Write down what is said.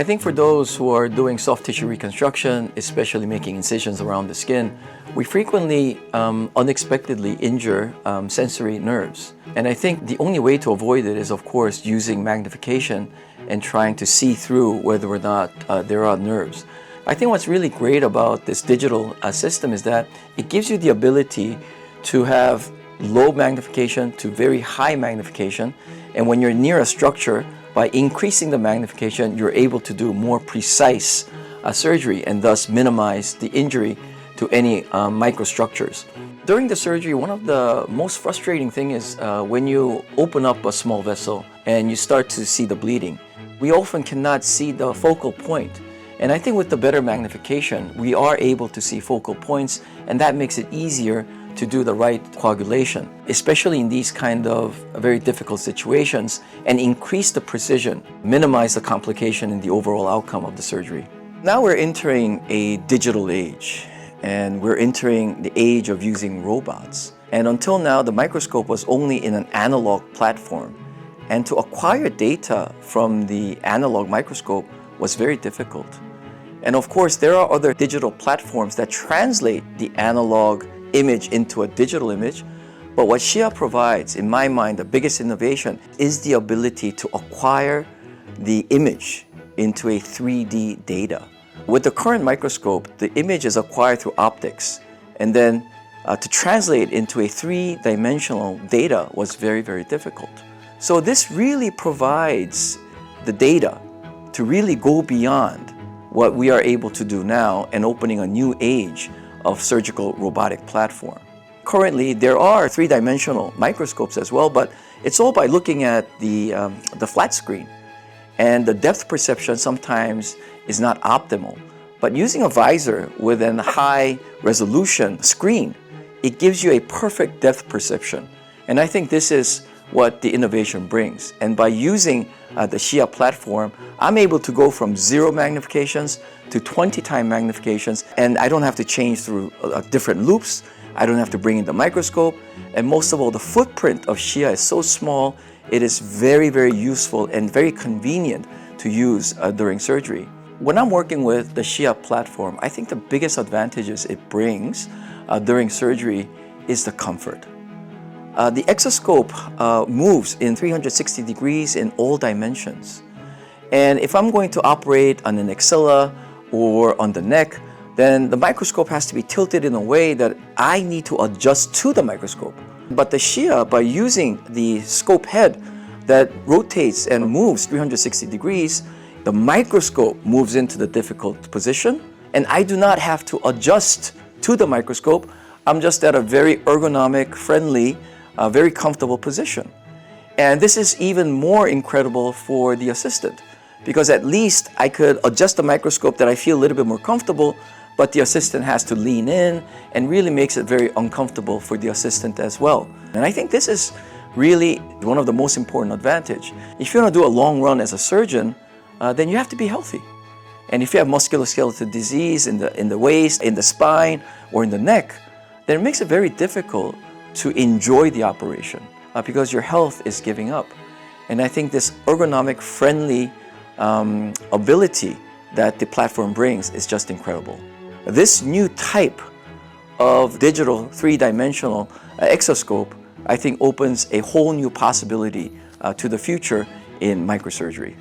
I think for those who are doing soft tissue reconstruction, especially making incisions around the skin, we frequently unexpectedly injure sensory nerves. And I think the only way to avoid it is, of course, using magnification and trying to see through whether or not there are nerves. I think what's really great about this digital system is that it gives you the ability to have low magnification to very high magnification. And when you're near a structure, by increasing the magnification, you're able to do more precise surgery and thus minimize the injury to any microstructures. During the surgery, one of the most frustrating things is when you open up a small vessel and you start to see the bleeding. We often cannot see the focal point. And I think with the better magnification, we are able to see focal points, and that makes it easier to do the right coagulation, especially in these kind of very difficult situations, and increase the precision, minimize the complication in the overall outcome of the surgery. Now we're entering a digital age, and we're entering the age of using robots. And until now, the microscope was only in an analog platform, and to acquire data from the analog microscope was very difficult. And of course, there are other digital platforms that translate the analog image into a digital image. But what SHIYA provides, in my mind, the biggest innovation is the ability to acquire the image into a 3D data. With the current microscope, the image is acquired through optics, and then to translate into a three-dimensional data was very, very difficult. So this really provides the data to really go beyond what we are able to do now and opening a new age of surgical robotic platform. Currently, there are three-dimensional microscopes as well, but it's all by looking at the flat screen. And the depth perception sometimes is not optimal. But using a visor with a high-resolution screen, it gives you a perfect depth perception. And I think this is what the innovation brings. And by using the SHIYA platform, I'm able to go from 0 magnifications to 20-time magnifications, and I don't have to change through different loops. I don't have to bring in the microscope, and most of all, the footprint of SHIYA is so small, it is very, very useful and very convenient to use during surgery. When I'm working with the SHIYA platform, I think the biggest advantages it brings during surgery is the comfort. The EXOSCOPE moves in 360 degrees in all dimensions. And if I'm going to operate on an axilla or on the neck, then the microscope has to be tilted in a way that I need to adjust to the microscope. But the SHIYA, by using the scope head that rotates and moves 360 degrees, the microscope moves into the difficult position, and I do not have to adjust to the microscope. I'm just at a very ergonomic, friendly, very comfortable position. And this is even more incredible for the assistant, because at least I could adjust the microscope that I feel a little bit more comfortable, but the assistant has to lean in and really makes it very uncomfortable for the assistant as well. And I think this is really one of the most important advantages. If you want to do a long run as a surgeon, then you have to be healthy. And if you have musculoskeletal disease in the waist, in the spine, or in the neck, then it makes it very difficult to enjoy the operation because your health is giving up. And I think this ergonomic, friendly ability that the platform brings is just incredible. This new type of digital three-dimensional exoscope, I think, opens a whole new possibility to the future in microsurgery.